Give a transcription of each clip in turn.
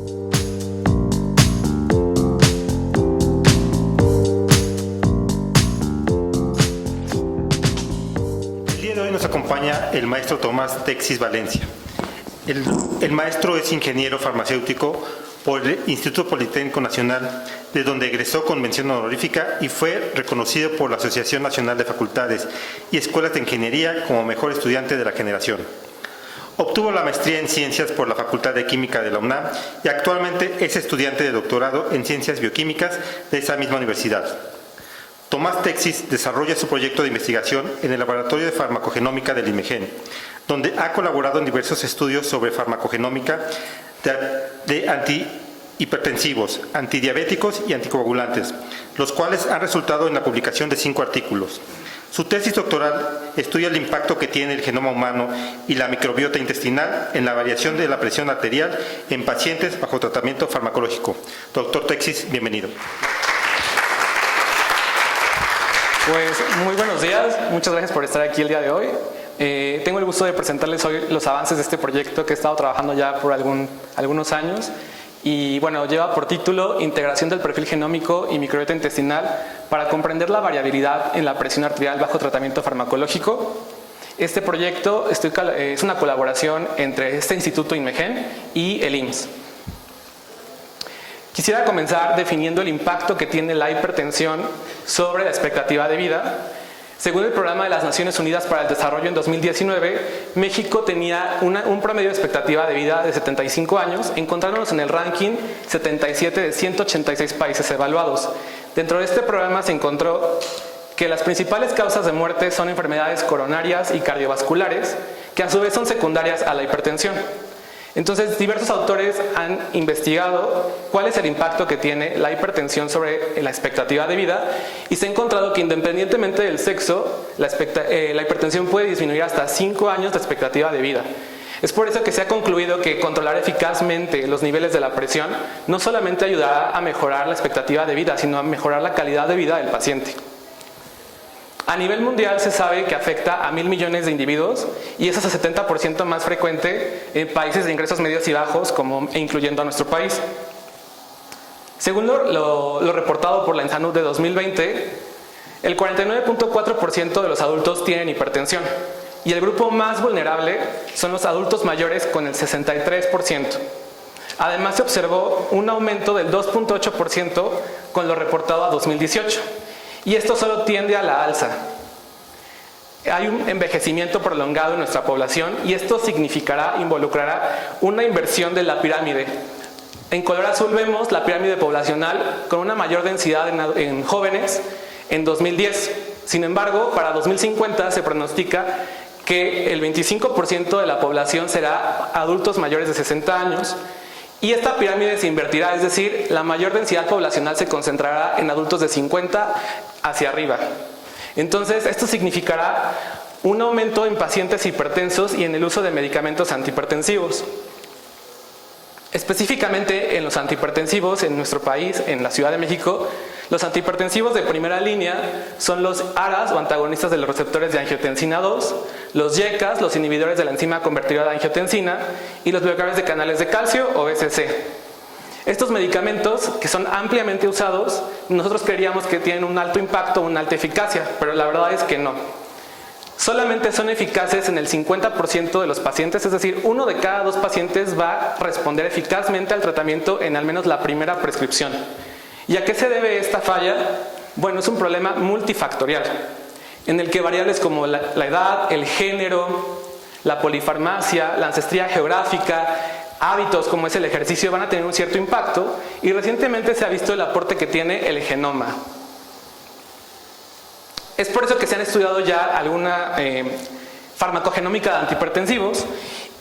El día de hoy nos acompaña el maestro Tomás Texis Valencia. El maestro es ingeniero farmacéutico por el Instituto Politécnico Nacional, de donde egresó con mención honorífica y fue reconocido por la Asociación Nacional de Facultades y Escuelas de Ingeniería como mejor estudiante de la generación. Obtuvo la maestría en Ciencias por la Facultad de Química de la UNAM y actualmente es estudiante de doctorado en Ciencias Bioquímicas de esa misma universidad. Tomás Texis desarrolla su proyecto de investigación en el Laboratorio de Farmacogenómica del IMEGEN, donde ha colaborado en diversos estudios sobre farmacogenómica de antihipertensivos, antidiabéticos y anticoagulantes, los cuales han resultado en la publicación de 5 artículos. Su tesis doctoral estudia el impacto que tiene el genoma humano y la microbiota intestinal en la variación de la presión arterial en pacientes bajo tratamiento farmacológico. Doctor Texis, bienvenido. Pues muy buenos días, muchas gracias por estar aquí el día de hoy. Tengo el gusto de presentarles hoy los avances de este proyecto que he estado trabajando ya por algunos años. Y bueno, lleva por título Integración del perfil genómico y microbiota intestinal para comprender la variabilidad en la presión arterial bajo tratamiento farmacológico. Este proyecto es una colaboración entre este Instituto IMEGEN y el IMSS. Quisiera comenzar definiendo el impacto que tiene la hipertensión sobre la expectativa de vida. Según el Programa de las Naciones Unidas para el Desarrollo en 2019, México tenía un promedio de expectativa de vida de 75 años, encontrándonos en el ranking 77 de 186 países evaluados. Dentro de este programa se encontró que las principales causas de muerte son enfermedades coronarias y cardiovasculares, que a su vez son secundarias a la hipertensión. Entonces, diversos autores han investigado cuál es el impacto que tiene la hipertensión sobre la expectativa de vida y se ha encontrado que independientemente del sexo, la hipertensión puede disminuir hasta 5 años de expectativa de vida. Es por eso que se ha concluido que controlar eficazmente los niveles de la presión no solamente ayudará a mejorar la expectativa de vida, sino a mejorar la calidad de vida del paciente. A nivel mundial se sabe que afecta a 1.000 millones de individuos y es hasta 70% más frecuente en países de ingresos medios y bajos, incluyendo a nuestro país. Según lo reportado por la ENSANUD de 2020, el 49.4% de los adultos tienen hipertensión y el grupo más vulnerable son los adultos mayores con el 63%. Además se observó un aumento del 2.8% con lo reportado a 2018. Y esto solo tiende a la alza. Hay un envejecimiento prolongado en nuestra población y esto involucrará una inversión de la pirámide. En color azul vemos la pirámide poblacional con una mayor densidad en jóvenes en 2010. Sin embargo, para 2050 se pronostica que el 25% de la población será adultos mayores de 60 años. Y esta pirámide se invertirá, es decir, la mayor densidad poblacional se concentrará en adultos de 50 hacia arriba. Entonces, esto significará un aumento en pacientes hipertensos y en el uso de medicamentos antihipertensivos. Específicamente en los antihipertensivos en nuestro país, en la Ciudad de México, los antihipertensivos de primera línea son los ARAs o antagonistas de los receptores de angiotensina 2, los YECAs, los inhibidores de la enzima convertidora de angiotensina y los bloqueadores de canales de calcio o BCC. Estos medicamentos, que son ampliamente usados, nosotros creeríamos que tienen un alto impacto, una alta eficacia, pero la verdad es que no. Solamente son eficaces en el 50% de los pacientes, es decir, 1 de cada 2 pacientes va a responder eficazmente al tratamiento en al menos la primera prescripción. ¿Y a qué se debe esta falla? Bueno, es un problema multifactorial, en el que variables como la edad, el género, la polifarmacia, la ancestría geográfica, hábitos como es el ejercicio van a tener un cierto impacto y recientemente se ha visto el aporte que tiene el genoma. Es por eso que se han estudiado ya alguna farmacogenómica de antihipertensivos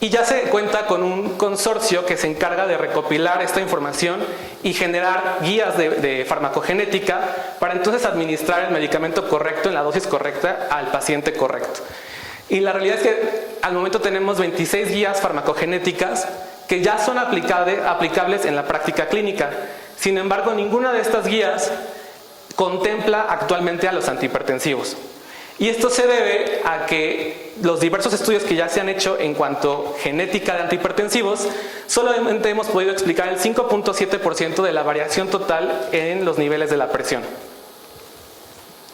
y ya se cuenta con un consorcio que se encarga de recopilar esta información y generar guías de farmacogenética para entonces administrar el medicamento correcto en la dosis correcta al paciente correcto. Y la realidad es que al momento tenemos 26 guías farmacogenéticas que ya son aplicables en la práctica clínica. Sin embargo, ninguna de estas guías contempla actualmente a los antihipertensivos. Y esto se debe a que los diversos estudios que ya se han hecho en cuanto a genética de antihipertensivos, solamente hemos podido explicar el 5.7% de la variación total en los niveles de la presión.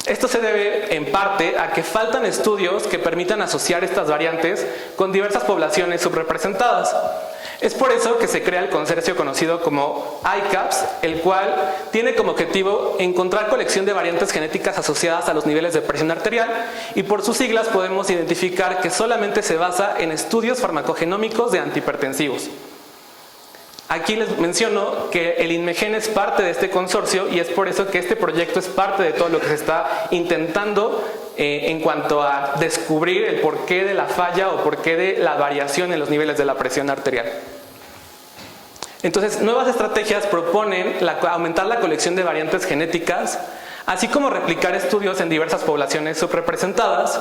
Esto se debe en parte a que faltan estudios que permitan asociar estas variantes con diversas poblaciones subrepresentadas. Es por eso que se crea el consorcio conocido como ICAPS, el cual tiene como objetivo encontrar colección de variantes genéticas asociadas a los niveles de presión arterial, y por sus siglas podemos identificar que solamente se basa en estudios farmacogenómicos de antihipertensivos. Aquí les menciono que el INMEGEN es parte de este consorcio y es por eso que este proyecto es parte de todo lo que se está intentando en cuanto a descubrir el porqué de la falla o porqué de la variación en los niveles de la presión arterial. Entonces, nuevas estrategias proponen aumentar la colección de variantes genéticas, así como replicar estudios en diversas poblaciones subrepresentadas,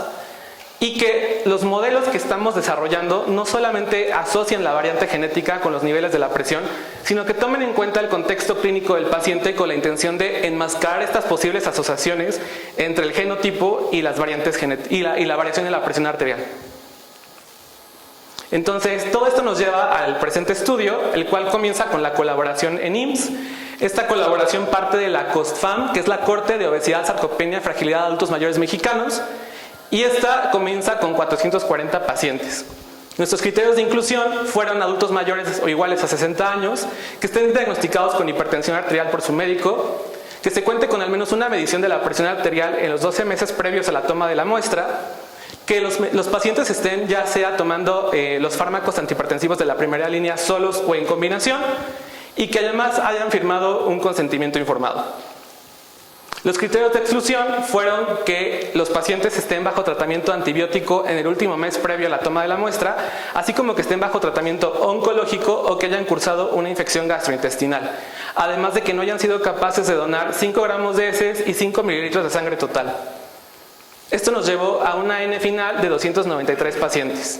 y que los modelos que estamos desarrollando no solamente asocian la variante genética con los niveles de la presión, sino que tomen en cuenta el contexto clínico del paciente con la intención de enmascarar estas posibles asociaciones entre el genotipo y las variantes y la variación en la presión arterial. Entonces, todo esto nos lleva al presente estudio, el cual comienza con la colaboración en IMSS. Esta colaboración parte de la COSTFAM, que es la Corte de Obesidad, Sarcopenia y Fragilidad de Adultos Mayores Mexicanos, y esta comienza con 440 pacientes. Nuestros criterios de inclusión fueron adultos mayores o iguales a 60 años, que estén diagnosticados con hipertensión arterial por su médico, que se cuente con al menos una medición de la presión arterial en los 12 meses previos a la toma de la muestra, que los pacientes estén ya sea tomando los fármacos antihipertensivos de la primera línea solos o en combinación, y que además hayan firmado un consentimiento informado. Los criterios de exclusión fueron que los pacientes estén bajo tratamiento antibiótico en el último mes previo a la toma de la muestra, así como que estén bajo tratamiento oncológico o que hayan cursado una infección gastrointestinal, además de que no hayan sido capaces de donar 5 gramos de heces y 5 mililitros de sangre total. Esto nos llevó a una N final de 293 pacientes.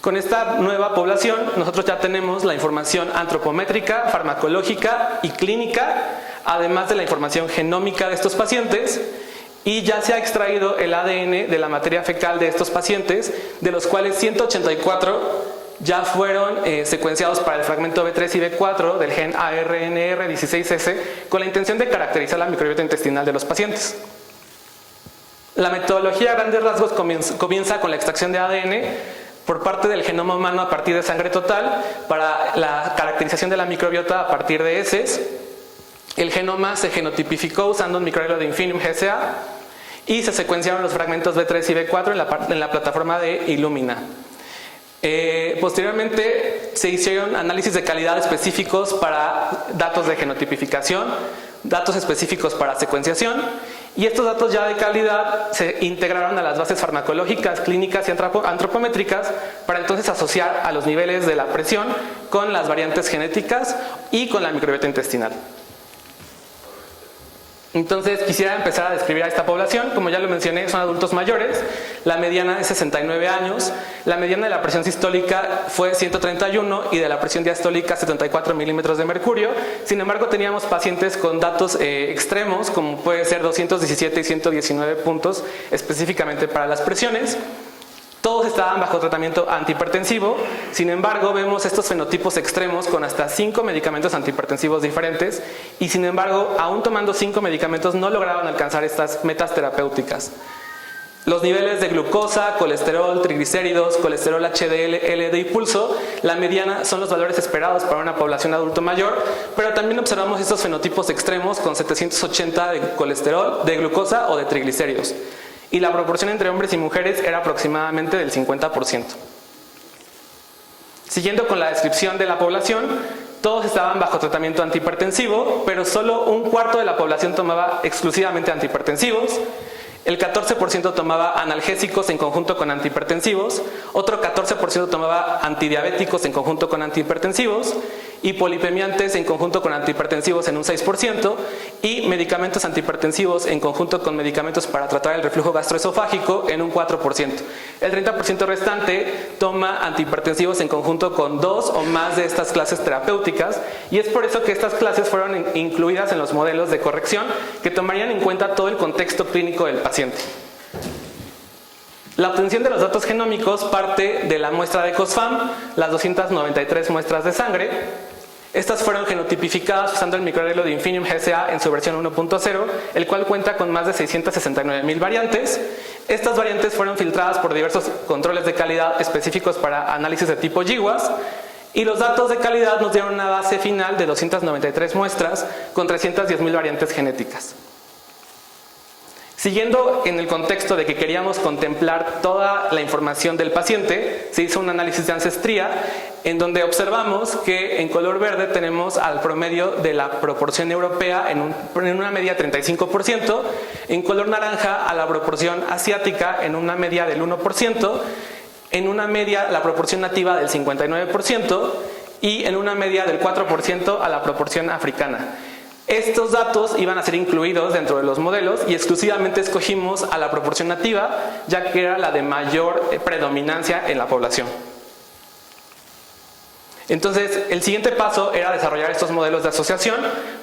Con esta nueva población, nosotros ya tenemos la información antropométrica, farmacológica y clínica, además de la información genómica de estos pacientes, y ya se ha extraído el ADN de la materia fecal de estos pacientes, de los cuales 184 ya fueron secuenciados para el fragmento B3 y B4 del gen ARNR16S, con la intención de caracterizar la microbiota intestinal de los pacientes. La metodología a grandes rasgos comienza con la extracción de ADN por parte del genoma humano a partir de sangre total para la caracterización de la microbiota a partir de heces. El genoma se genotipificó usando un microarreglo de Infinium GSA y se secuenciaron los fragmentos B3 y B4 en la plataforma de Illumina. Posteriormente se hicieron análisis de calidad específicos para datos de genotipificación, datos específicos para secuenciación, y estos datos ya de calidad se integraron a las bases farmacológicas, clínicas y antropométricas para entonces asociar a los niveles de la presión con las variantes genéticas y con la microbiota intestinal. Entonces quisiera empezar a describir a esta población. Como ya lo mencioné, son adultos mayores, la mediana es 69 años, la mediana de la presión sistólica fue 131 y de la presión diastólica 74 milímetros de mercurio. Sin embargo, teníamos pacientes con datos extremos, como puede ser 217 y 119 puntos específicamente para las presiones. Todos estaban bajo tratamiento antihipertensivo, sin embargo vemos estos fenotipos extremos con hasta 5 medicamentos antihipertensivos diferentes y sin embargo, aún tomando 5 medicamentos no lograban alcanzar estas metas terapéuticas. Los niveles de glucosa, colesterol, triglicéridos, colesterol HDL, LD y pulso, la mediana son los valores esperados para una población adulto mayor, pero también observamos estos fenotipos extremos con 780 de colesterol, de glucosa o de triglicéridos. Y la proporción entre hombres y mujeres era aproximadamente del 50%. Siguiendo con la descripción de la población, todos estaban bajo tratamiento antihipertensivo, pero solo un cuarto de la población tomaba exclusivamente antihipertensivos, el 14% tomaba analgésicos en conjunto con antihipertensivos, otro 14% tomaba antidiabéticos en conjunto con antihipertensivos, hipolipemiantes en conjunto con antihipertensivos en un 6% y medicamentos antihipertensivos en conjunto con medicamentos para tratar el reflujo gastroesofágico en un 4%. El 30% restante toma antihipertensivos en conjunto con 2 o más de estas clases terapéuticas, y es por eso que estas clases fueron incluidas en los modelos de corrección que tomarían en cuenta todo el contexto clínico del paciente. La obtención de los datos genómicos parte de la muestra de COSFAM, las 293 muestras de sangre. Estas fueron genotipificadas usando el microarreglo de Infinium GSA en su versión 1.0, el cual cuenta con más de 669,000 variantes. Estas variantes fueron filtradas por diversos controles de calidad específicos para análisis de tipo GWAS, y los datos de calidad nos dieron una base final de 293 muestras con 310,000 variantes genéticas. Siguiendo en el contexto de que queríamos contemplar toda la información del paciente, se hizo un análisis de ancestría en donde observamos que en color verde tenemos al promedio de la proporción europea en una media 35%, en color naranja a la proporción asiática en una media del 1%, en una media la proporción nativa del 59% y en una media del 4% a la proporción africana. Estos datos iban a ser incluidos dentro de los modelos y exclusivamente escogimos a la proporción nativa, ya que era la de mayor predominancia en la población. Entonces, el siguiente paso era desarrollar estos modelos de asociación.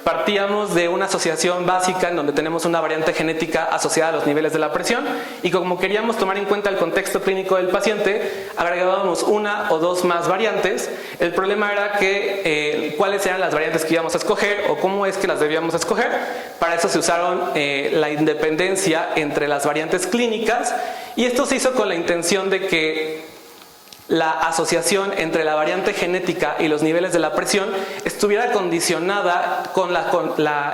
Partíamos de una asociación básica en donde tenemos una variante genética asociada a los niveles de la presión, y como queríamos tomar en cuenta el contexto clínico del paciente, agregábamos una o dos más variantes. El problema era que cuáles eran las variantes que íbamos a escoger o cómo es que las debíamos escoger. Para eso se usaron la independencia entre las variantes clínicas, y esto se hizo con la intención de que la asociación entre la variante genética y los niveles de la presión estuviera condicionada con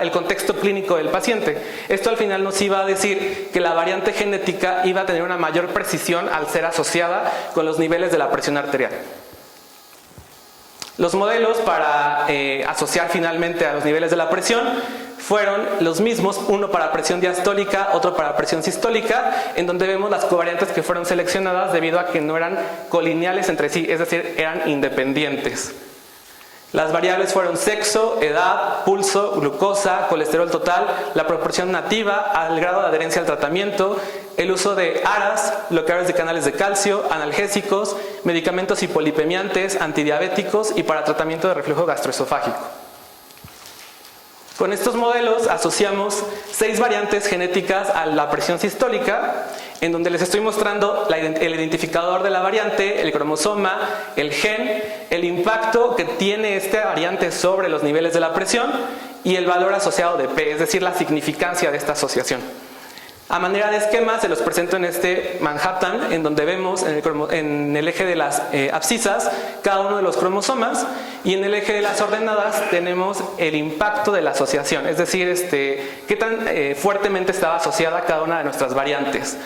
el contexto clínico del paciente. Esto al final nos iba a decir que la variante genética iba a tener una mayor precisión al ser asociada con los niveles de la presión arterial. Los modelos para asociar finalmente a los niveles de la presión fueron los mismos, uno para presión diastólica, otro para presión sistólica, en donde vemos las covariantes que fueron seleccionadas debido a que no eran colineales entre sí, es decir, eran independientes. Las variables fueron sexo, edad, pulso, glucosa, colesterol total, la proporción nativa, el grado de adherencia al tratamiento, el uso de ARAS, bloqueadores de canales de calcio, analgésicos, medicamentos hipolipemiantes, antidiabéticos y para tratamiento de reflujo gastroesofágico. Con estos modelos asociamos 6 variantes genéticas a la presión sistólica, en donde les estoy mostrando el identificador de la variante, el cromosoma, el gen, el impacto que tiene esta variante sobre los niveles de la presión y el valor asociado de P, es decir, la significancia de esta asociación. A manera de esquema se los presento en este Manhattan, en donde vemos en el eje de las abscisas cada uno de los cromosomas, y en el eje de las ordenadas tenemos el impacto de la asociación, es decir, qué tan fuertemente estaba asociada cada una de nuestras variantes.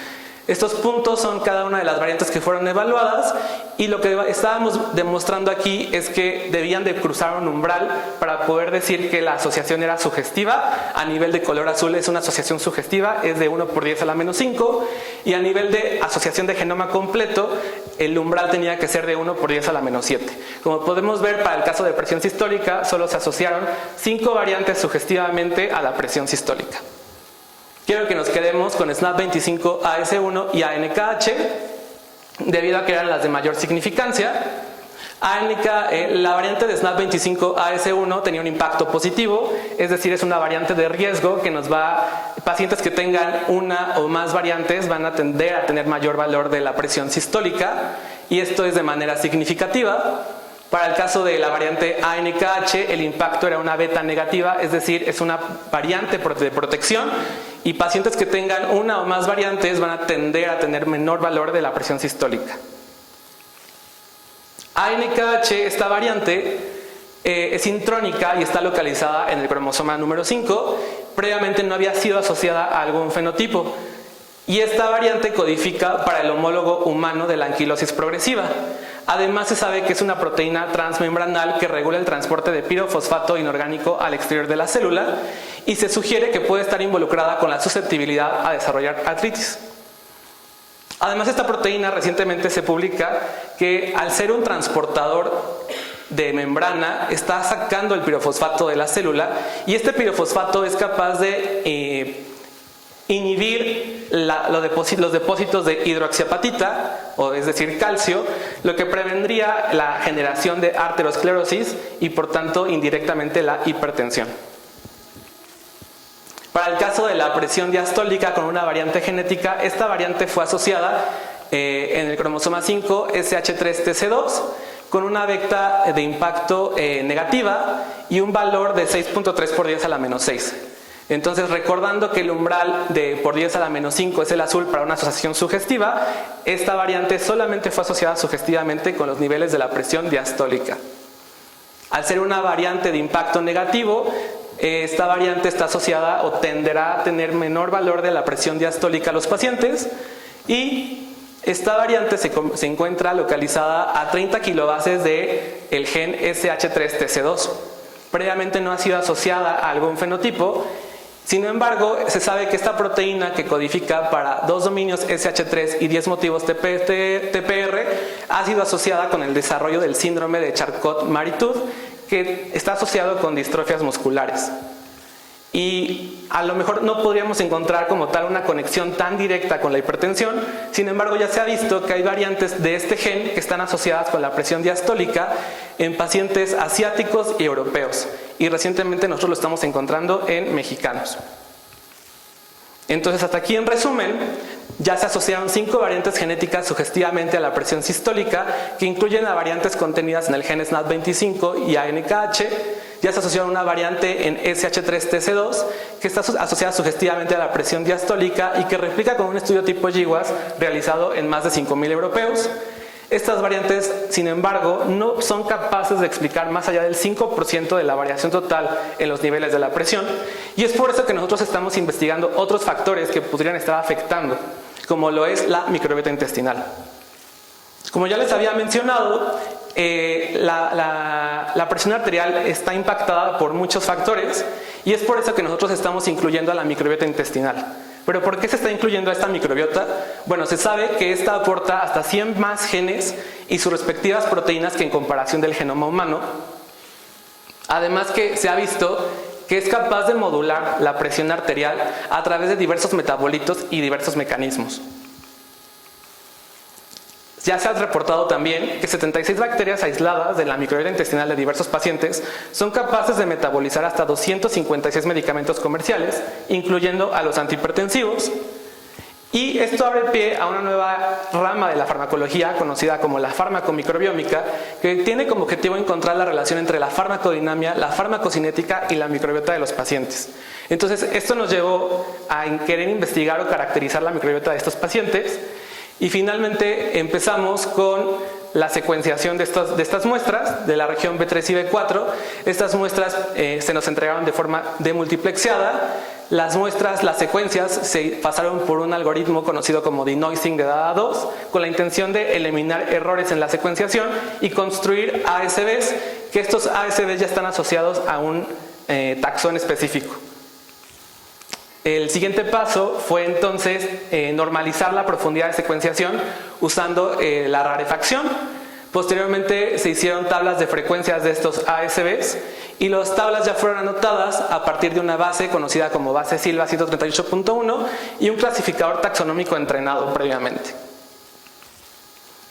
Estos puntos son cada una de las variantes que fueron evaluadas, y lo que estábamos demostrando aquí es que debían de cruzar un umbral para poder decir que la asociación era sugestiva. A nivel de color azul es una asociación sugestiva, es de 1 por 10 a la menos 5, y a nivel de asociación de genoma completo el umbral tenía que ser de 1 por 10 a la menos 7. Como podemos ver, para el caso de presión sistólica solo se asociaron 5 variantes sugestivamente a la presión sistólica. Quiero que nos quedemos con SNAP25AS1 y ANKH, debido a que eran las de mayor significancia. La variante de SNAP25AS1 tenía un impacto positivo, es decir, es una variante de riesgo que pacientes que tengan una o más variantes van a tender a tener mayor valor de la presión sistólica, y esto es de manera significativa. Para el caso de la variante ANKH, el impacto era una beta negativa, es decir, es una variante de protección, y pacientes que tengan una o más variantes van a tender a tener menor valor de la presión sistólica. ANKH, esta variante, es intrónica y está localizada en el cromosoma número 5. Previamente no había sido asociada a algún fenotipo, y esta variante codifica para el homólogo humano de la anquilosis progresiva. Además, se sabe que es una proteína transmembranal que regula el transporte de pirofosfato inorgánico al exterior de la célula, y se sugiere que puede estar involucrada con la susceptibilidad a desarrollar artritis. Además, esta proteína recientemente se publica que al ser un transportador de membrana está sacando el pirofosfato de la célula, y este pirofosfato es capaz de inhibir los depósitos de hidroxiapatita, o es decir, calcio, lo que prevendría la generación de arteriosclerosis y por tanto indirectamente la hipertensión. Para el caso de la presión diastólica con una variante genética, esta variante fue asociada en el cromosoma 5 SH3-TC2 con una vecta de impacto negativa y un valor de 6.3 por 10 a la menos 6. Entonces, recordando que el umbral de por 10 a la menos 5 es el azul para una asociación sugestiva, esta variante solamente fue asociada sugestivamente con los niveles de la presión diastólica. Al ser una variante de impacto negativo, esta variante está asociada o tenderá a tener menor valor de la presión diastólica a los pacientes, y esta variante se encuentra localizada a 30 kilobases del gen SH3-TC2. Previamente no ha sido asociada a algún fenotipo. Sin embargo, se sabe que esta proteína que codifica para 2 dominios SH3 y 10 motivos TPR ha sido asociada con el desarrollo del síndrome de Charcot-Marie-Tooth, que está asociado con distrofias musculares. Y a lo mejor no podríamos encontrar como tal una conexión tan directa con la hipertensión. Sin embargo, ya se ha visto que hay variantes de este gen que están asociadas con la presión diastólica en pacientes asiáticos y europeos, y recientemente nosotros lo estamos encontrando en mexicanos. Entonces, hasta aquí en resumen, ya se asociaron 5 variantes genéticas sugestivamente a la presión sistólica, que incluyen a variantes contenidas en el gen SNAP25 y ANKH. Ya se asoció una variante en SH3-TC2 que está asociada sugestivamente a la presión diastólica y que replica con un estudio tipo GWAS realizado en más de 5.000 europeos. Estas variantes, sin embargo, no son capaces de explicar más allá del 5% de la variación total en los niveles de la presión, y es por eso que nosotros estamos investigando otros factores que podrían estar afectando, como lo es la microbiota intestinal. Como ya les había mencionado, la presión arterial está impactada por muchos factores, y es por eso que nosotros estamos incluyendo a la microbiota intestinal. ¿Pero por qué se está incluyendo a esta microbiota? Bueno, se sabe que esta aporta hasta 100 más genes y sus respectivas proteínas que en comparación del genoma humano. Además, que se ha visto que es capaz de modular la presión arterial a través de diversos metabolitos y diversos mecanismos. Ya se ha reportado también que 76 bacterias aisladas de la microbiota intestinal de diversos pacientes son capaces de metabolizar hasta 256 medicamentos comerciales, incluyendo a los antihipertensivos. Y esto abre pie a una nueva rama de la farmacología conocida como la farmacomicrobiómica, que tiene como objetivo encontrar la relación entre la farmacodinamia, la farmacocinética y la microbiota de los pacientes. Entonces, esto nos llevó a querer investigar o caracterizar la microbiota de estos pacientes. Y finalmente empezamos con la secuenciación de estas muestras de la región B3 y B4. Estas muestras se nos entregaron de forma demultiplexada. Las muestras, las secuencias, se pasaron por un algoritmo conocido como denoising de DADA2 con la intención de eliminar errores en la secuenciación y construir ASVs, que estos ASVs ya están asociados a un taxón específico. El siguiente paso fue entonces normalizar la profundidad de secuenciación usando la rarefacción. Posteriormente se hicieron tablas de frecuencias de estos ASVs y las tablas ya fueron anotadas a partir de una base conocida como base Silva 138.1 y un clasificador taxonómico entrenado previamente.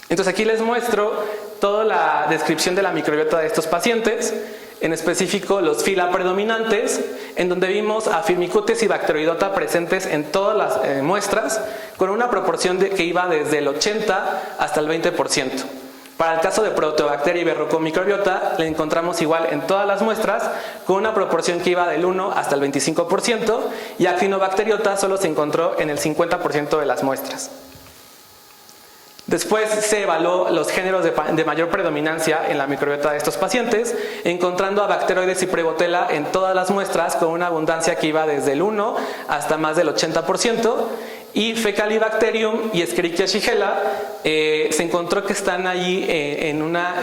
Entonces aquí les muestro toda la descripción de la microbiota de estos pacientes, en específico los fila predominantes, en donde vimos a Firmicutes y Bacteroidota presentes en todas las muestras, con una proporción que iba desde el 80 hasta el 20%. Para el caso de Proteobacteria y Verrucomicrobiota, le encontramos igual en todas las muestras, con una proporción que iba del 1 hasta el 25%, y Actinobacteriota solo se encontró en el 50% de las muestras. Después se evaluó los géneros de mayor predominancia en la microbiota de estos pacientes, encontrando a Bacteroides y Prevotella en todas las muestras con una abundancia que iba desde el 1 hasta más del 80%, y Fecalibacterium y Escherichia shigella se encontró que están allí en una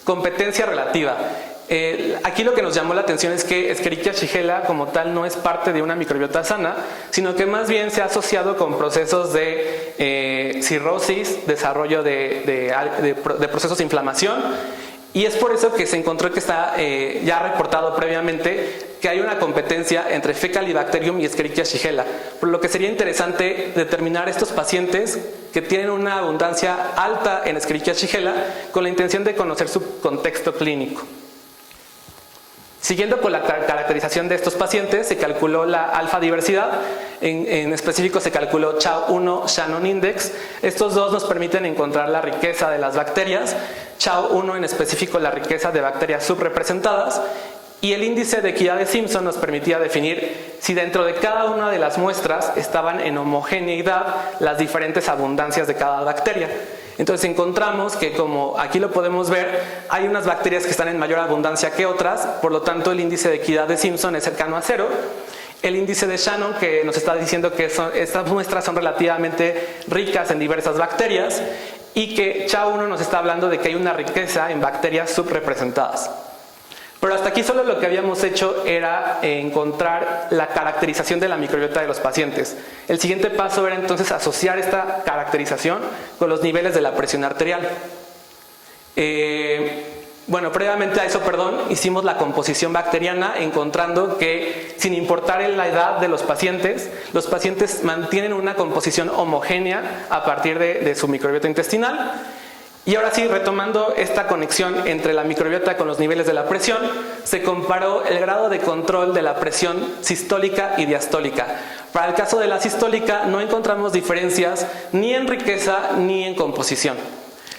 competencia relativa. Aquí lo que nos llamó la atención es que Escherichia shigella como tal no es parte de una microbiota sana, sino que más bien se ha asociado con procesos de cirrosis, desarrollo de procesos de inflamación, Y es por eso que se encontró que está ya reportado previamente que hay una competencia entre Faecalibacterium y Escherichia shigella, por lo que sería interesante determinar estos pacientes que tienen una abundancia alta en Escherichia shigella con la intención de conocer su contexto clínico. Siguiendo con la caracterización de estos pacientes, se calculó la alfa diversidad, en específico se calculó CHA1 Shannon Index. Estos dos nos permiten encontrar la riqueza de las bacterias, CHA1 en específico la riqueza de bacterias subrepresentadas, y el índice de equidad de Simpson nos permitía definir si dentro de cada una de las muestras estaban en homogeneidad las diferentes abundancias de cada bacteria. Entonces encontramos que, como aquí lo podemos ver, hay unas bacterias que están en mayor abundancia que otras, por lo tanto el índice de equidad de Simpson es cercano a 0. El índice de Shannon, que nos está diciendo que estas muestras son relativamente ricas en diversas bacterias, y que CHA1 nos está hablando de que hay una riqueza en bacterias subrepresentadas. Pero hasta aquí solo lo que habíamos hecho era encontrar la caracterización de la microbiota de los pacientes. El siguiente paso era entonces asociar esta caracterización con los niveles de la presión arterial. Bueno, previamente a eso, hicimos la composición bacteriana, encontrando que sin importar en la edad de los pacientes mantienen una composición homogénea a partir de su microbiota intestinal. Y ahora sí, retomando esta conexión entre la microbiota con los niveles de la presión, se comparó el grado de control de la presión sistólica y diastólica. Para el caso de la sistólica no encontramos diferencias ni en riqueza ni en composición.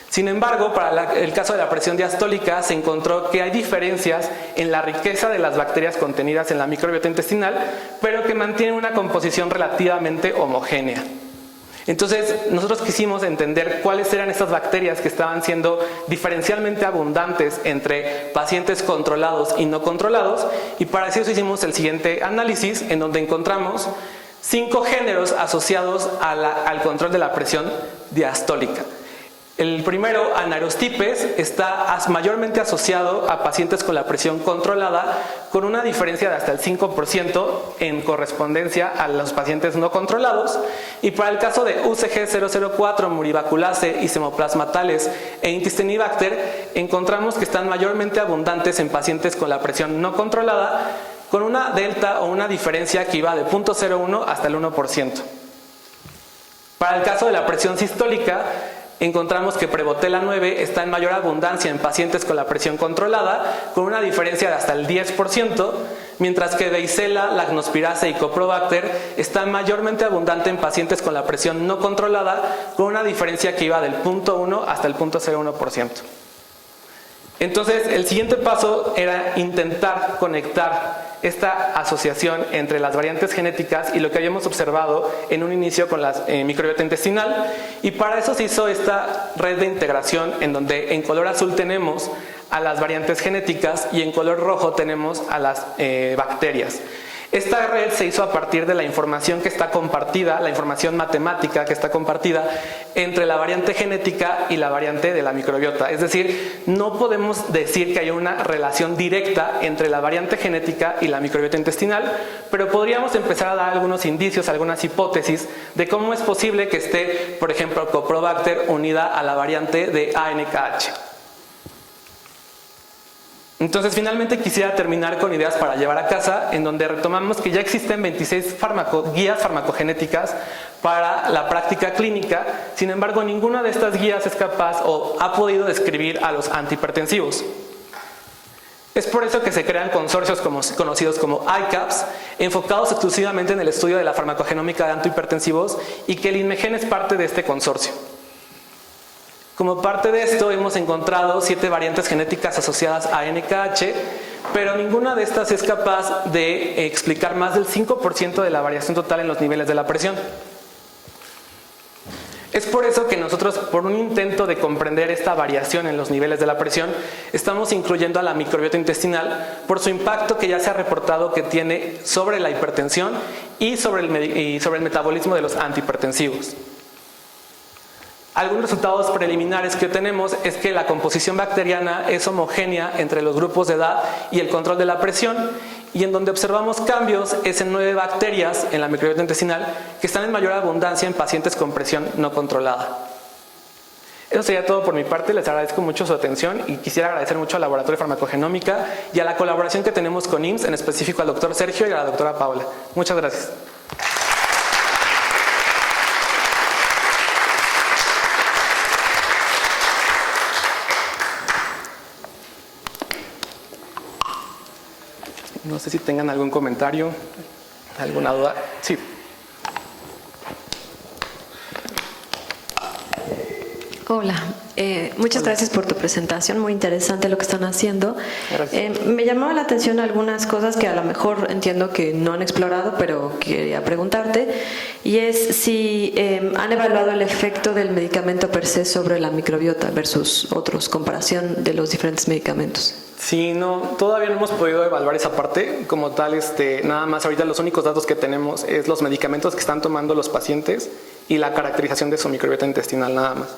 Sin embargo, para el caso de la presión diastólica se encontró que hay diferencias en la riqueza de las bacterias contenidas en la microbiota intestinal, pero que mantienen una composición relativamente homogénea. Entonces, nosotros quisimos entender cuáles eran estas bacterias que estaban siendo diferencialmente abundantes entre pacientes controlados y no controlados, y para eso hicimos el siguiente análisis, en donde encontramos 5 géneros asociados al control de la presión diastólica. El primero, Anaerostipes, está mayormente asociado a pacientes con la presión controlada, con una diferencia de hasta el 5% en correspondencia a los pacientes no controlados. Y para el caso de UCG004, Muribaculase y Semoplasma thales e Intestinibacter, encontramos que están mayormente abundantes en pacientes con la presión no controlada, con una delta o una diferencia que iba de 0.01 hasta el 1%. Para el caso de la presión sistólica, encontramos que Prevotella 9 está en mayor abundancia en pacientes con la presión controlada, con una diferencia de hasta el 10%, mientras que Deicela, Lacnospirase y Coprobacter están mayormente abundante en pacientes con la presión no controlada, con una diferencia que iba del 0.1 hasta el 0.01%. Entonces, el siguiente paso era intentar conectar esta asociación entre las variantes genéticas y lo que habíamos observado en un inicio con la microbiota intestinal, y para eso se hizo esta red de integración en donde en color azul tenemos a las variantes genéticas y en color rojo tenemos a las bacterias. Esta red se hizo a partir de la información que está compartida, la información matemática que está compartida entre la variante genética y la variante de la microbiota. Es decir, no podemos decir que haya una relación directa entre la variante genética y la microbiota intestinal, pero podríamos empezar a dar algunos indicios, algunas hipótesis de cómo es posible que esté, por ejemplo, Coprobacter unida a la variante de ANKH. Entonces, finalmente quisiera terminar con ideas para llevar a casa, en donde retomamos que ya existen 26 guías farmacogenéticas para la práctica clínica. Sin embargo, ninguna de estas guías es capaz o ha podido describir a los antihipertensivos. Es por eso que se crean consorcios conocidos como ICAPS, enfocados exclusivamente en el estudio de la farmacogenómica de antihipertensivos, y que el INMEGEN es parte de este consorcio. Como parte de esto hemos encontrado 7 variantes genéticas asociadas a NKH, pero ninguna de estas es capaz de explicar más del 5% de la variación total en los niveles de la presión. Es por eso que nosotros, por un intento de comprender esta variación en los niveles de la presión, estamos incluyendo a la microbiota intestinal por su impacto que ya se ha reportado que tiene sobre la hipertensión y sobre el metabolismo de los antihipertensivos. Algunos resultados preliminares que tenemos es que la composición bacteriana es homogénea entre los grupos de edad y el control de la presión, y en donde observamos cambios es en 9 bacterias en la microbiota intestinal que están en mayor abundancia en pacientes con presión no controlada. Eso sería todo por mi parte, les agradezco mucho su atención y quisiera agradecer mucho al Laboratorio de Farmacogenómica y a la colaboración que tenemos con IMSS, en específico al doctor Sergio y a la doctora Paula. Muchas gracias. No sé si tengan algún comentario, alguna duda. Sí. Hola, muchas gracias por tu presentación, muy interesante lo que están haciendo. Me llamaba la atención algunas cosas que a lo mejor entiendo que no han explorado, pero quería preguntarte, y es si han evaluado el efecto del medicamento per se sobre la microbiota versus otros, comparación de los diferentes medicamentos. Sí, no, todavía no hemos podido evaluar esa parte como tal, nada más ahorita los únicos datos que tenemos es los medicamentos que están tomando los pacientes y la caracterización de su microbiota intestinal nada más.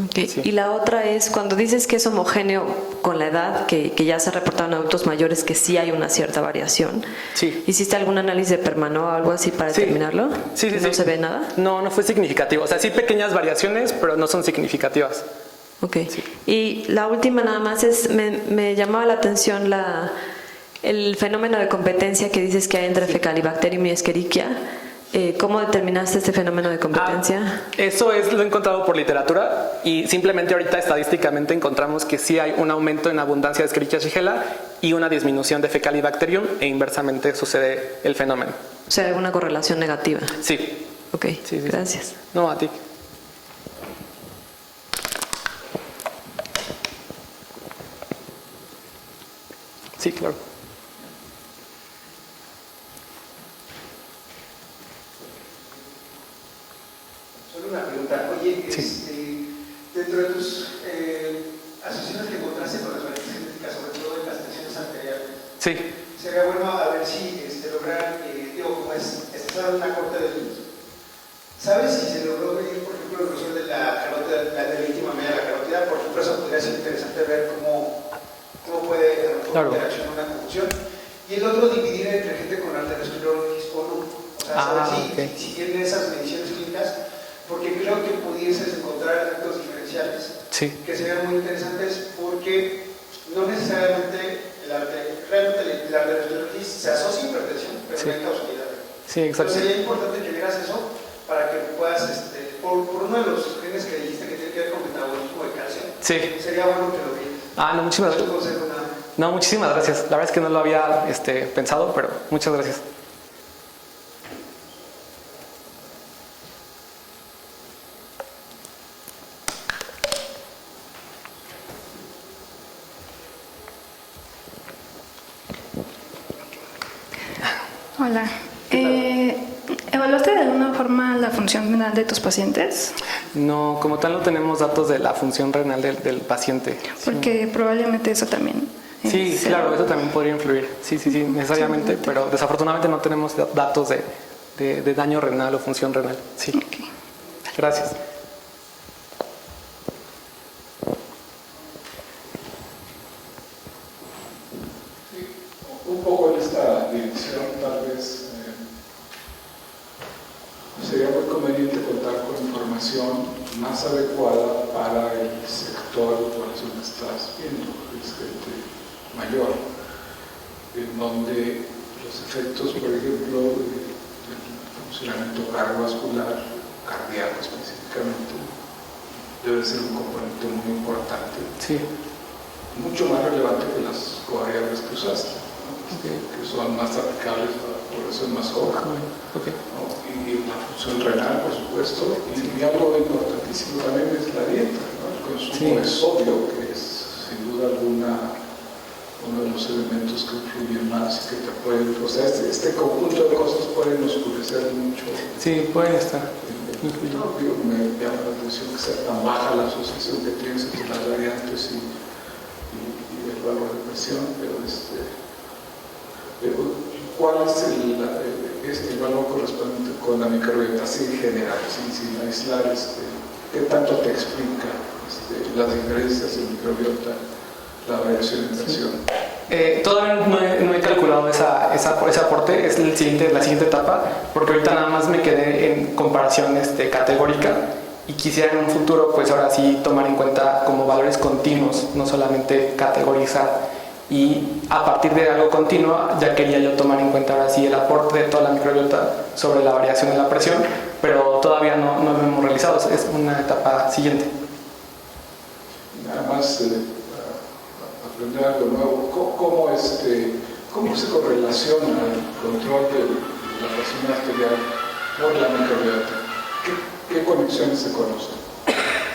Okay. Sí. Y la otra es, cuando dices que es homogéneo con la edad, que ya se ha reportado en adultos mayores que sí hay una cierta variación. Sí. ¿Hiciste algún análisis de Permanó o algo así para determinarlo? Sí, sí, ¿No se ve nada? No, no fue significativo. O sea, sí pequeñas variaciones, pero no son significativas. Ok. Sí. Y la última nada más es, me llamaba la atención el fenómeno de competencia que dices que hay entre Fecalibacterium y Escherichia. ¿Cómo determinaste este fenómeno de competencia? Eso lo he encontrado por literatura y simplemente ahorita estadísticamente encontramos que sí hay un aumento en abundancia de Escherichia shigella y una disminución de Fecalibacterium e inversamente sucede el fenómeno. O sea, alguna correlación negativa. Sí. Ok, sí, gracias. Sí. No, a ti. Sí, claro. Una pregunta. Oye, dentro de tus asociaciones que encontraste con las variantes genéticas, sobre todo en las tensiones anteriores, sí. Sería bueno a ver si lograr, como está una corte de luz. ¿Sabes si se logró medir, por ejemplo, el grosor de la carótida, de la íntima media de la carótida? Por ejemplo, eso podría ser interesante ver cómo puede interaccionar una confusión. Y el otro, dividir entre gente con arteriosclerosis o no. O sea, saber si tienen esas mediciones clínicas, porque creo que pudieses encontrar efectos diferenciales que serían muy interesantes, porque no necesariamente realmente la arteriosclerosis se asocia a hipertensión, pero no hay causalidad. Sí, exacto. Entonces sería importante que vieras eso para que puedas, por uno de los genes que dijiste que tiene que ver con metabolismo de calcio, sería bueno que lo vieras. No, muchísimas gracias. No, muchísimas gracias. La verdad es que no lo había pensado, pero muchas gracias. Hola. ¿Evaluaste de alguna forma la función renal de tus pacientes? No, como tal no tenemos datos de la función renal del paciente. Porque probablemente eso también. Sí, claro, eso también podría influir. Sí, necesariamente, pero desafortunadamente no tenemos datos de daño renal o función renal. Sí. Okay. Gracias. Un poco en esta dirección, tal vez sería muy conveniente contar con información más adecuada para el sector de población que estás viendo, que es gente mayor, en donde los efectos, por ejemplo, del funcionamiento cardiovascular, cardíaco específicamente, debe ser un componente muy importante. Sí. Mucho más relevante que las variables que usaste, ¿no? Que son más aplicables para la población más joven. ¿No? Y la función renal, por supuesto, y algo importantísimo también es la dieta, ¿no? El consumo de sodio, que es sin duda alguna uno de los elementos que influyen más y que te pueden, o sea, este conjunto de cosas pueden oscurecer mucho. Sí, pueden estar. Me llama la atención que sea tan baja la asociación que tienes entre las variantes y el valor de presión, pero ¿cuál es el valor correspondiente con la microbiota así en general, sin aislar qué tanto te explica las diferencias en microbiota, la variación en presión? Todavía no he calculado ese aporte, es la siguiente etapa, porque ahorita nada más me quedé en comparación categórica y quisiera en un futuro, pues ahora sí tomar en cuenta como valores continuos, no solamente categorizar. Y a partir de algo continuo ya quería yo tomar en cuenta ahora sí el aporte de toda la microbiota sobre la variación de la presión, pero todavía no lo hemos realizado, es una etapa siguiente. Nada más aprender algo nuevo. ¿Cómo se correlaciona el control de la presión arterial por la microbiota? ¿Qué conexiones se conocen?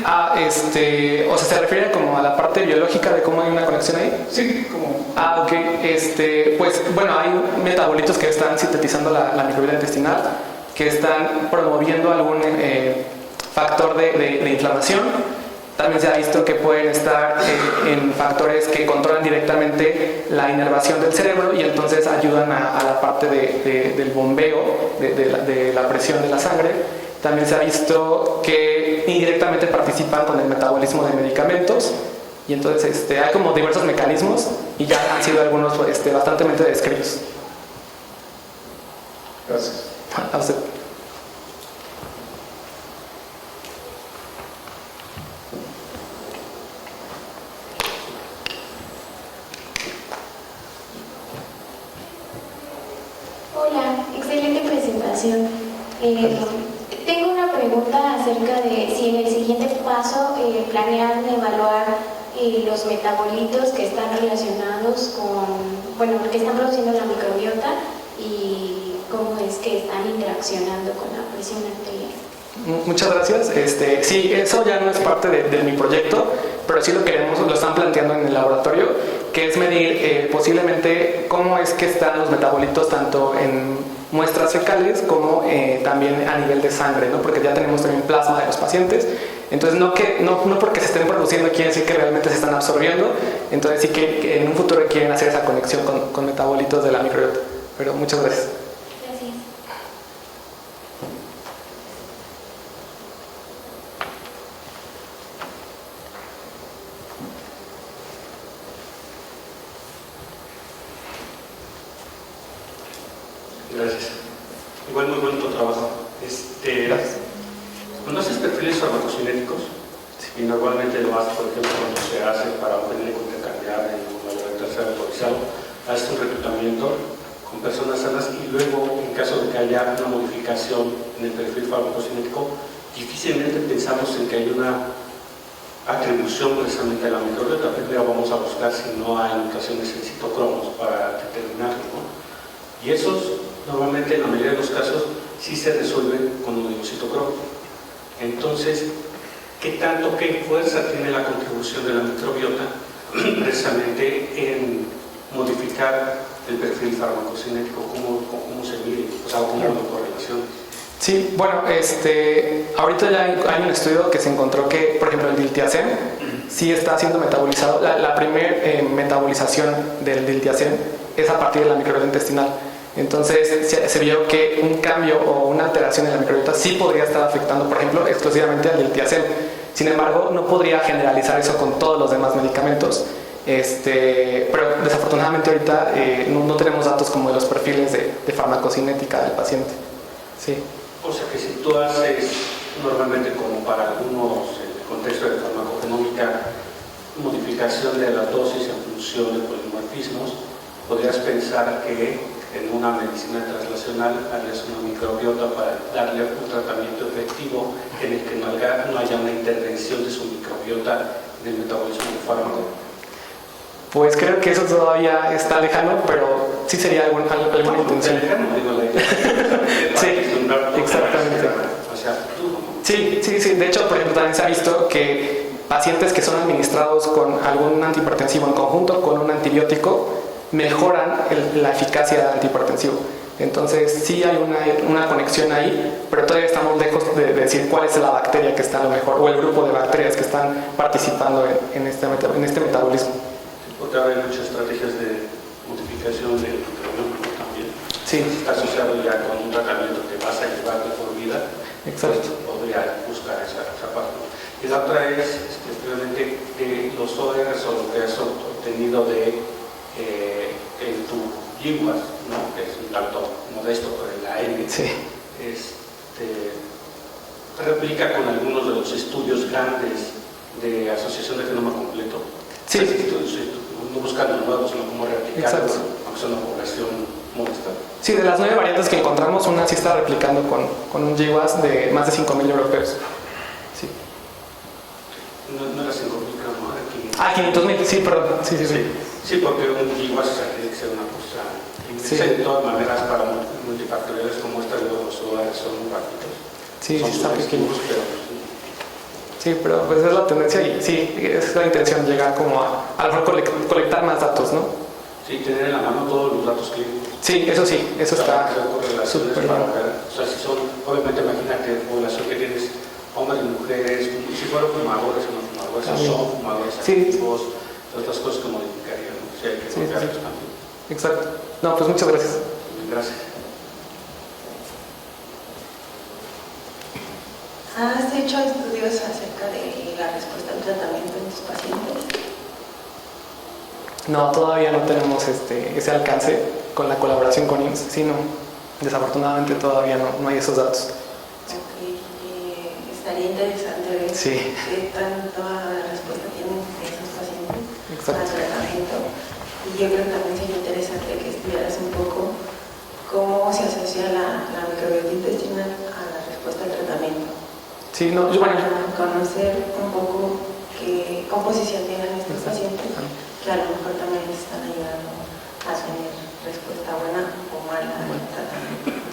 O sea, ¿se refiere como a la parte biológica de cómo hay una conexión ahí? Sí, como... Ok. Pues, bueno, hay metabolitos que están sintetizando la microbiota intestinal, que están promoviendo algún factor de inflamación. También se ha visto que pueden estar en factores que controlan directamente la inervación del cerebro y entonces ayudan a la parte del bombeo, de la presión de la sangre. También se ha visto que indirectamente participan con el metabolismo de medicamentos y entonces hay como diversos mecanismos y ya han sido algunos bastante descritos. Gracias. A usted. Hola, excelente presentación. Tengo una pregunta acerca de si en el siguiente paso planean evaluar los metabolitos que están relacionados que están produciendo la microbiota y cómo es que están interaccionando con la presión arterial. Muchas gracias. Sí, eso ya no es parte de mi proyecto, pero sí lo están planteando en el laboratorio, que es medir posiblemente cómo es que están los metabolitos tanto en muestras fecales como también a nivel de sangre, ¿no? Porque ya tenemos también plasma de los pacientes. Entonces, no porque se estén produciendo quiere decir que realmente se están absorbiendo. Entonces, sí que en un futuro quieren hacer esa conexión con metabolitos de la microbiota. Pero muchas gracias. Gracias. Gracias. Igual muy bonito trabajo. Gracias. Cuando haces perfiles farmacocinéticos, y normalmente lo haces, por ejemplo, cuando se hace para un clínico intercambiable o un laboratorio autorizado, haces un reclutamiento con personas sanas y luego, en caso de que haya una modificación en el perfil farmacocinético, difícilmente pensamos en que hay una atribución precisamente a la microbiota. Primero vamos a buscar si no hay mutaciones en citocromos para determinarlo, ¿no? Y esos normalmente en la mayoría de los casos sí se resuelven con un citocromo. Entonces, ¿qué fuerza tiene la contribución de la microbiota precisamente en modificar el perfil farmacocinético? ¿Cómo se mide? O sea, ¿cómo lo correlaciona? Sí, bueno, ahorita ya hay un estudio que se encontró que, por ejemplo, el diltiazem sí está siendo metabolizado. La primera metabolización del diltiazem es a partir de la microbiota intestinal. Entonces se vio que un cambio o una alteración en la microbiota sí podría estar afectando, por ejemplo, exclusivamente al diltiazem. Sin embargo, no podría generalizar eso con todos los demás medicamentos. Pero desafortunadamente ahorita no tenemos datos como de los perfiles de farmacocinética del paciente. Sí. O sea que si tú haces normalmente como para algunos en el contexto de farmacogenómica modificación de la dosis en función de polimorfismos, podrías pensar que en una medicina translacional harías una microbiota para darle un tratamiento efectivo en el que no haya una intervención de su microbiota en el metabolismo del fármaco. Pues creo que eso todavía está lejano, pero sí sería alguna intención. Sí, exactamente. Sí, de hecho, por ejemplo, también se ha visto que pacientes que son administrados con algún antihipertensivo en conjunto con un antibiótico mejoran la eficacia del antihipertensivo. Entonces sí hay una conexión ahí, pero todavía estamos lejos de decir cuál es la bacteria que está a lo mejor, o el grupo de bacterias que están participando en este metabolismo. Porque ahora hay muchas estrategias de modificación del microbioma también. Sí. Está asociado ya con un tratamiento que vas a llevar de por vida. Exacto. Pues podría buscar esa parte. Y la otra es efectivamente de los ORs o lo que has obtenido en tu GWAS, ¿no? Que es un tanto modesto por el aire. Sí. replica con algunos de los estudios grandes de asociación de genoma completo. Sí. No buscando nuevos, sino cómo replicarlos, aunque sea una población modesta. Sí, de las 9 variantes que encontramos, una sí está replicando con un GWAS de más de 5.000 europeos. Sí. No era 5.000, creo, ¿no? 500.000, sí, perdón. Sí, porque un GWAS tiene que ser una cosa. Sí. De todas maneras, para multifactoriales como esta de los solares son rápidos. Sí, son está pequeño. Pero, sí, pero pues es la tendencia y sí, es la intención, llegar como a lo mejor colectar más datos, ¿no? Sí, tener en la mano todos los datos clínicos. Sí, eso está súper bien. O sea, si son, obviamente imagínate, población que tienes hombres y mujeres, si fueron fumadores o no fumadores, si son fumadores activos, otras cosas que modificarían, ¿no? Sí, hay que confiarlos también. Exacto. No, pues muchas gracias. Gracias. ¿Has hecho estudios acerca de la respuesta al tratamiento en tus pacientes? No, todavía no tenemos ese alcance con la colaboración con IMSS. Sí, no. Desafortunadamente todavía no hay esos datos. Ok, estaría interesante ver qué tanta respuesta tienen esos pacientes al tratamiento. Y yo creo que también sería interesante que estudiaras un poco cómo se asocia la microbiota intestinal a la respuesta al tratamiento. Sí, no, yo, para conocer un poco qué composición tienen estos pacientes, que a lo mejor también les están ayudando a tener respuesta buena o mala al tratamiento.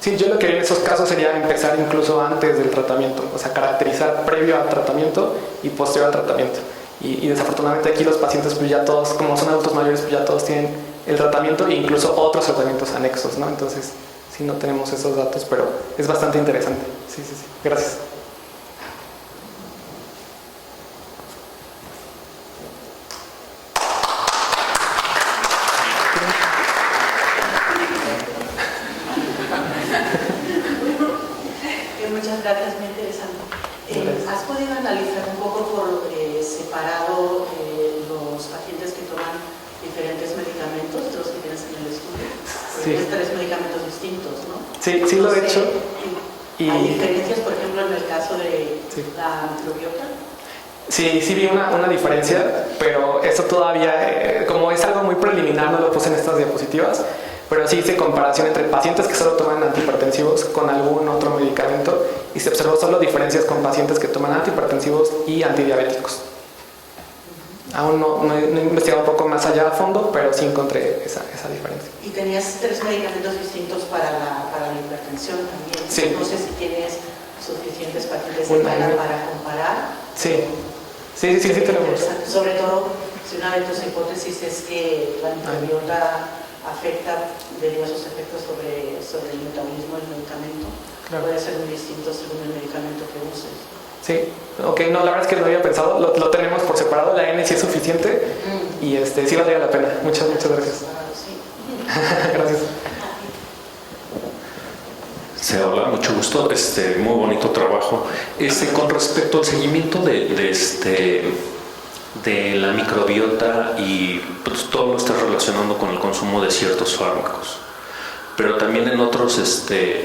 Sí, yo lo que haría en esos casos sería empezar incluso antes del tratamiento, o sea, caracterizar previo al tratamiento y posterior al tratamiento. Y desafortunadamente aquí los pacientes, pues ya todos, como son adultos mayores, pues ya todos tienen el tratamiento e incluso otros tratamientos anexos, ¿no? Entonces, sí, no tenemos esos datos, pero es bastante interesante. Sí. Gracias. Muchas gracias, muy interesante. ¿Has podido analizar un poco por separado los pacientes que toman diferentes medicamentos, los que tienes en el estudio? Tienes 3 medicamentos distintos, ¿no? Sí, lo he hecho. ¿Hay diferencias, por ejemplo, en el caso de la microbiota? Sí, vi una diferencia, pero eso todavía, como es algo muy preliminar, no lo puse en estas diapositivas, pero sí hice comparación entre pacientes que solo toman antihipertensivos con algún otro medicamento y se observó solo diferencias con pacientes que toman antihipertensivos y antidiabéticos. Aún no he investigado un poco más allá a fondo, pero sí encontré esa diferencia. Y tenías 3 medicamentos distintos para la hipertensión también. Sí. No sé si tienes suficientes pacientes para comparar. Sí tenemos. Sobre todo, si una de tus hipótesis es que la microbiota afecta de diversos efectos sobre el metabolismo del medicamento, puede ser muy distinto según el medicamento que uses. Sí, ok, no, la verdad es que no había pensado, lo tenemos por separado, la N sí es suficiente y sí valdría la pena. Muchas gracias. Gracias. Se habla, mucho gusto, muy bonito trabajo. Con respecto al seguimiento de la microbiota y pues, todo lo está relacionando con el consumo de ciertos fármacos, pero también en otros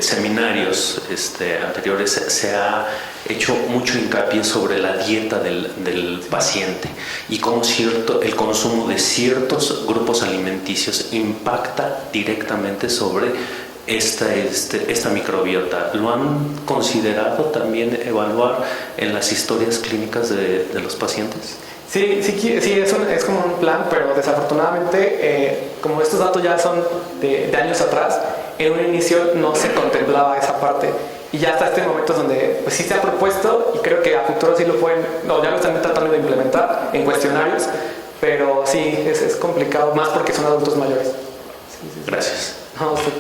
seminarios anteriores se ha hecho mucho hincapié sobre la dieta del paciente y cómo el consumo de ciertos grupos alimenticios impacta directamente sobre esta microbiota. ¿Lo han considerado también evaluar en las historias clínicas de los pacientes? Sí, es como un plan, pero desafortunadamente, como estos datos ya son de años atrás, en un inicio no se contemplaba esa parte. Y ya hasta este momento es donde pues, sí se ha propuesto, y creo que a futuro sí ya lo están tratando de implementar en cuestionarios, pero sí, es complicado, más porque son adultos mayores. Gracias. No, usted.